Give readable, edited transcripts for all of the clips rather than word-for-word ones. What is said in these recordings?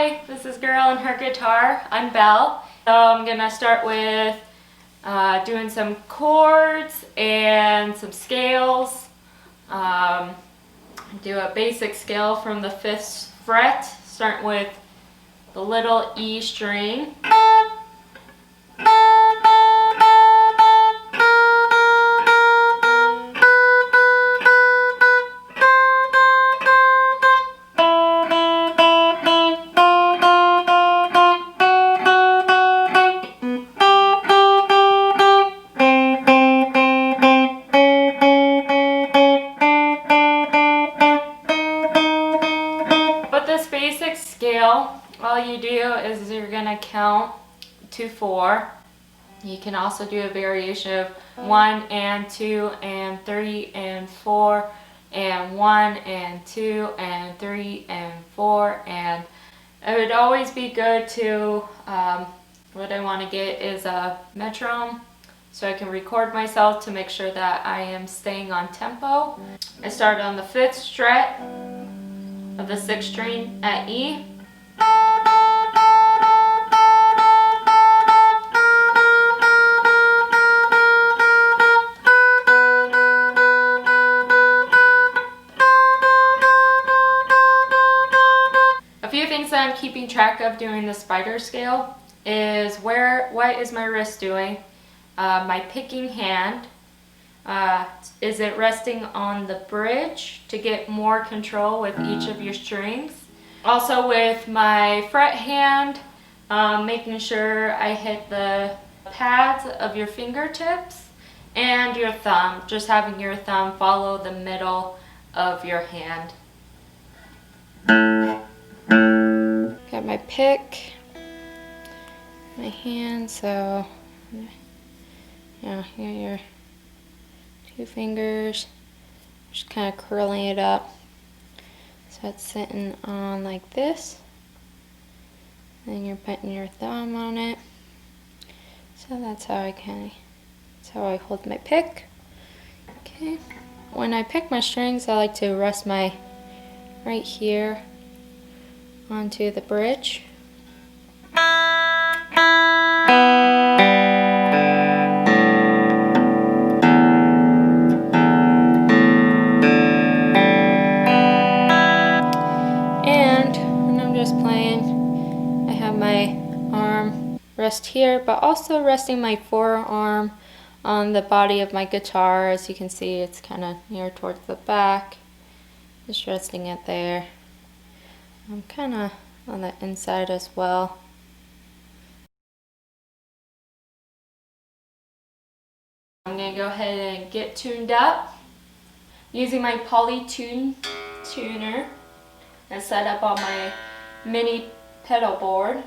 Hi, this is Girl and Her Guitar. I'm Belle. So I'm gonna start with doing some chords and some scales. Do a basic scale from the 5th fret, starting with the little E string. With this basic scale, all you do is you're gonna count to 4. You can also do a variation of 1 and 2 and 3 and 4 and 1 and 2 and 3 and 4, and it would always be good to, what I want to get is a metronome so I can record myself to make sure that I am staying on tempo. I start on the 5th fret of the 6th string at E. A few things that I'm keeping track of doing the spider scale is what is my wrist doing? My picking hand. Is it resting on the bridge to get more control with each of your strings? Also with my fret hand, making sure I hit the pads of your fingertips and your thumb, just having your thumb follow the middle of your hand. Got my pick, my hand, so here your 2 fingers, just kind of curling it up so it's sitting on like this. Then you're putting your thumb on it. So that's how I hold my pick. Okay. When I pick my strings, I like to rest my right here onto the bridge. Playing, I have my arm rest here, but also resting my forearm on the body of my guitar. As you can see, it's kind of near towards the back. Just resting it there. I'm kind of on the inside as well. I'm going to go ahead and get tuned up using my Polytune tuner and set up on my mini pedal board.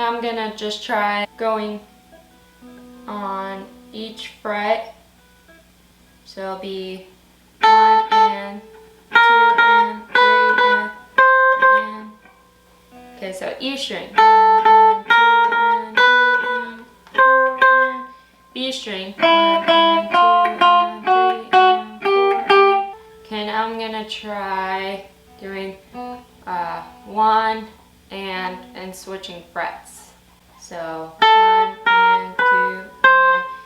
Now I'm gonna just try going on each fret. So it'll be 1 and 2 and 3 and. Okay, so E string. 1 and 2 and 3 and 4 and B string. 1 and 2 and 3 and 4 and. Okay, now I'm gonna try doing 1 and switching frets. So 1 and 2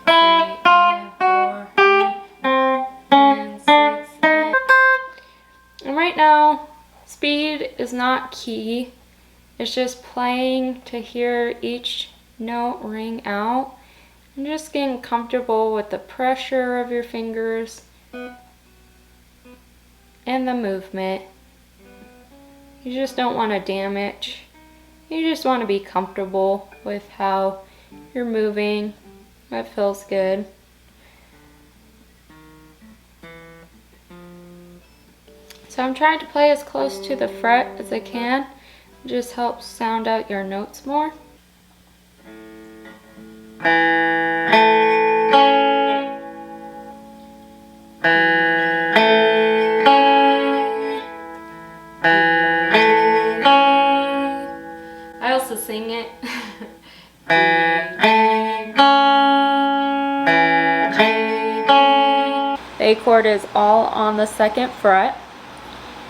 and 3 and 4 and 6 and right now speed is not key. It's just playing to hear each note ring out and just getting comfortable with the pressure of your fingers and the movement. You just don't want to damage. You just want to be comfortable with how you're moving. That feels good. So I'm trying to play as close to the fret as I can. It just helps sound out your notes more. I also sing it. The A chord is all on the 2nd fret.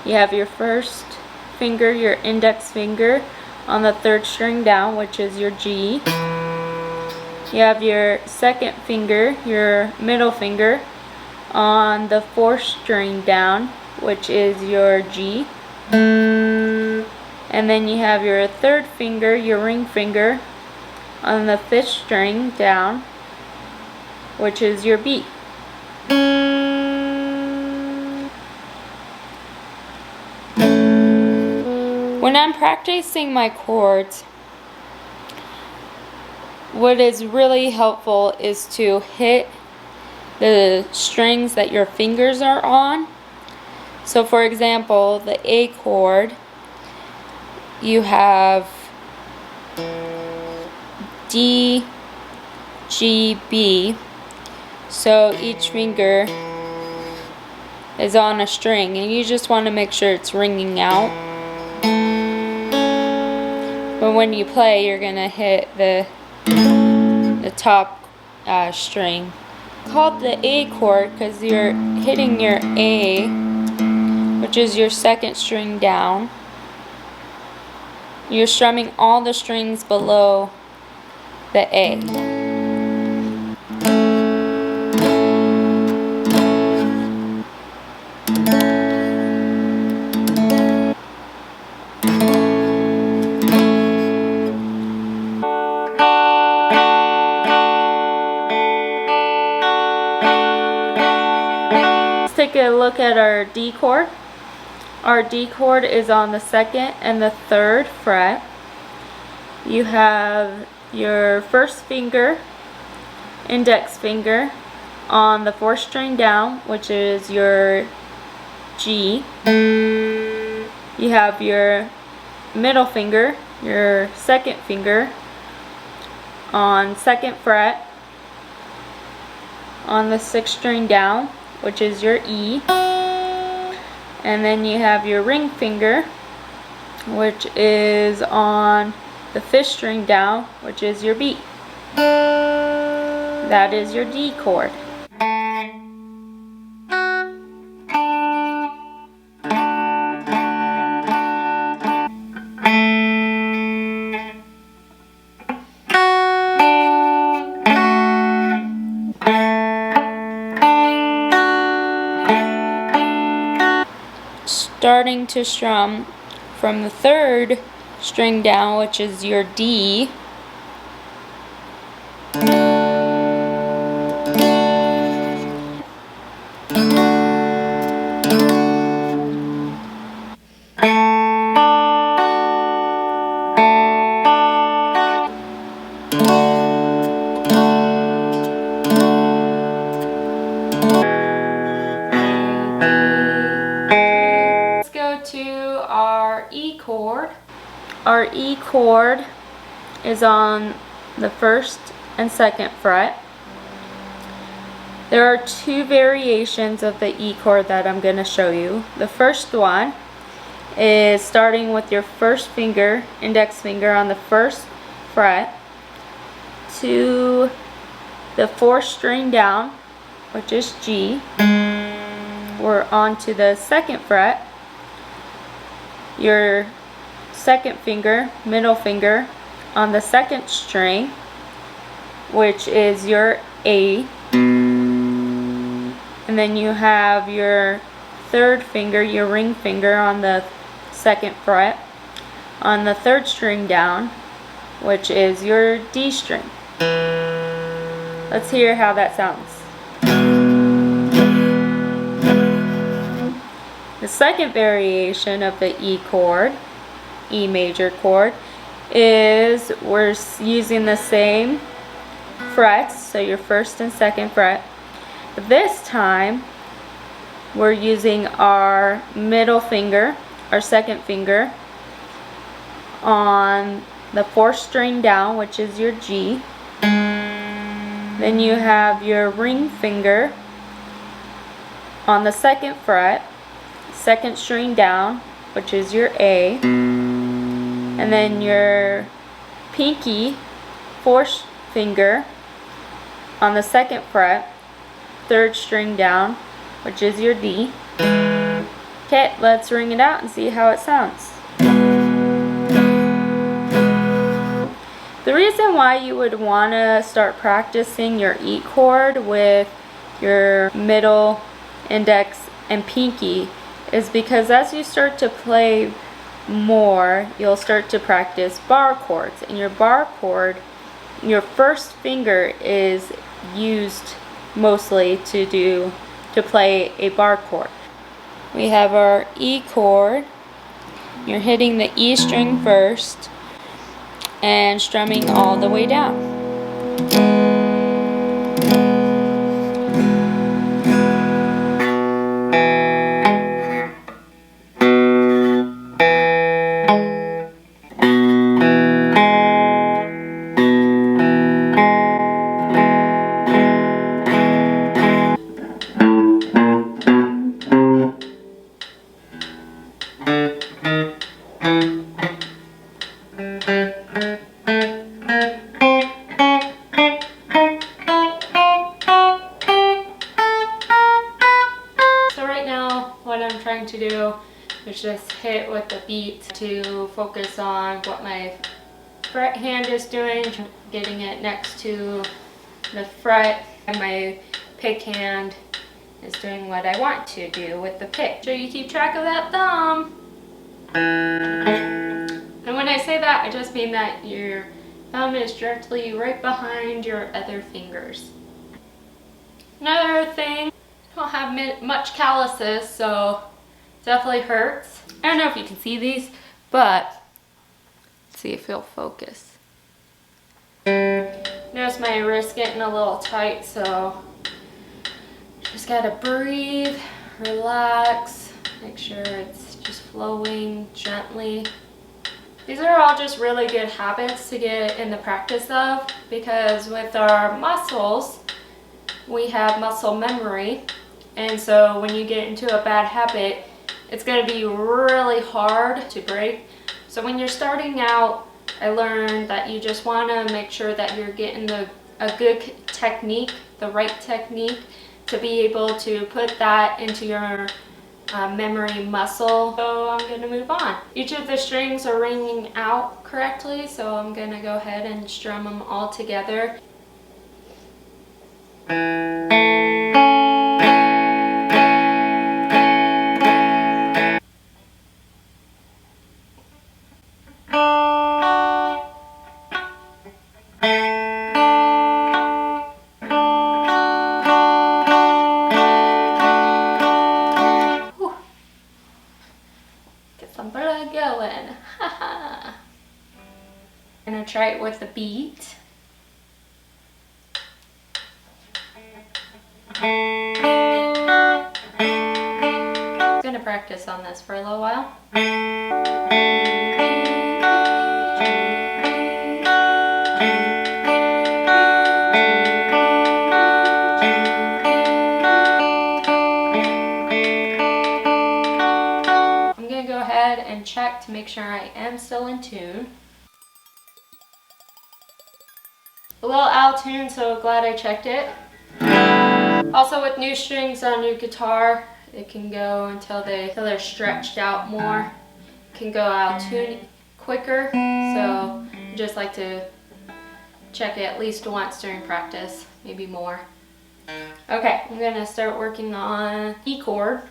You have your first finger, your index finger, on the 3rd string down, which is your G. You have your 2nd finger, your middle finger, on the 4th string down, which is your G. And then you have your 3rd finger, your ring finger, on the 5th string down, which is your B. When I'm practicing my chords, what is really helpful is to hit the strings that your fingers are on. So for example, the A chord, you have D, G, B. So each finger is on a string and you just want to make sure it's ringing out. But when you play, you're going to hit the top string. It's called the A chord because you're hitting your A, which is your 2nd string down. You're strumming all the strings below the A. Take a look at our D chord. Our D chord is on the 2nd and the 3rd fret. You have your first finger, index finger, on the 4th string down, which is your G. You have your middle finger, your 2nd finger, on 2nd fret, on the 6th string down, which is your E. And then you have your ring finger, which is on the 5th string down, which is your B. That is your D chord. Starting to strum from the 3rd string down, which is your D. To our E chord. Our E chord is on the 1st and 2nd fret. There are 2 variations of the E chord that I'm going to show you. The first one is starting with your first finger, index finger, on the 1st fret to the 4th string down, which is G. We're on to the 2nd fret. Your 2nd finger, middle finger, on the 2nd string, which is your A. And then you have your 3rd finger, your ring finger, on the 2nd fret on the 3rd string down, which is your D string. Let's hear how that sounds. The second variation of the E chord, E major chord, is we're using the same frets, so your 1st and 2nd fret. But this time we're using our middle finger, our 2nd finger, on the 4th string down, which is your G. Then you have your ring finger on the 2nd fret, 2nd string down, which is your A. And then your pinky, 4th finger, on the 2nd fret, 3rd string down, which is your D. Okay, let's ring it out and see how it sounds. The reason why you would want to start practicing your E chord with your middle, index, and pinky is because as you start to play more, you'll start to practice bar chords. And your bar chord, your first finger is used mostly to play a bar chord. We have our E chord. You're hitting the E string first and strumming all the way down. To do is just hit with the beat to focus on what my fret hand is doing, getting it next to the fret, and my pick hand is doing what I want to do with the pick. So you keep track of that thumb. And when I say that, I just mean that your thumb is directly right behind your other fingers. Another thing, I don't have much calluses, so definitely hurts. I don't know if you can see these, but let's see if it'll focus. Notice my wrist getting a little tight, so just gotta breathe, relax, make sure it's just flowing gently. These are all just really good habits to get in the practice of, because with our muscles, we have muscle memory, and so when you get into a bad habit, it's going to be really hard to break. So when you're starting out, I learned that you just want to make sure that you're getting a good technique, the right technique, to be able to put that into your memory muscle. So I'm going to move on. Each of the strings are ringing out correctly, so I'm going to go ahead and strum them all together. Going. I'm gonna try it with the beat. I'm gonna practice on this for a little while. check to make sure I am still in tune. A little out of tune, so glad I checked it. Also with new strings on your guitar, it can go until they're stretched out more. It can go out of tune quicker, so I just like to check it at least once during practice, maybe more. Okay, I'm gonna start working on E chord.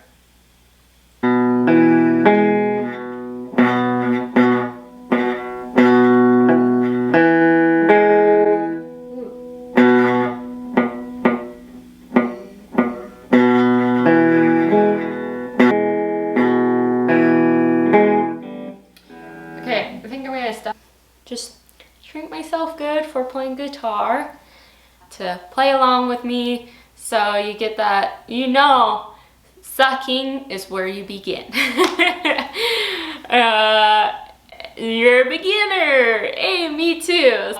Okay, I think I'm gonna stop. Just treat myself good for playing guitar. To play along with me, so you get that, you know, sucking is where you begin. You're a beginner. Hey, me too.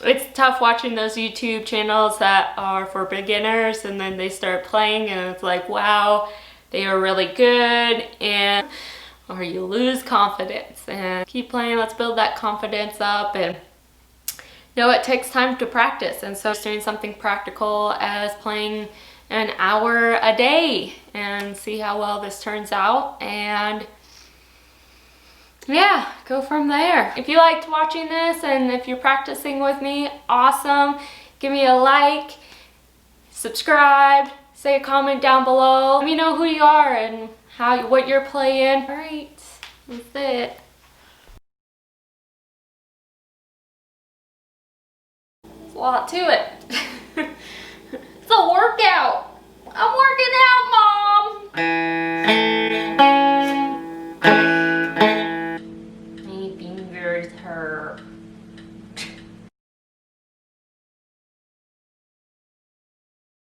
It's tough watching those YouTube channels that are for beginners and then they start playing and it's like, wow, they are really good, and or you lose confidence. And keep playing, let's build that confidence up. And know it takes time to practice, and so just doing something practical as playing an hour a day and see how well this turns out, and yeah, go from there. If you liked watching this and if you're practicing with me, awesome. Give me a like, subscribe, say a comment down below. Let me know who you are and what you're playing. All right, that's it. There's a lot to it. It's a workout. I'm working out, Mom.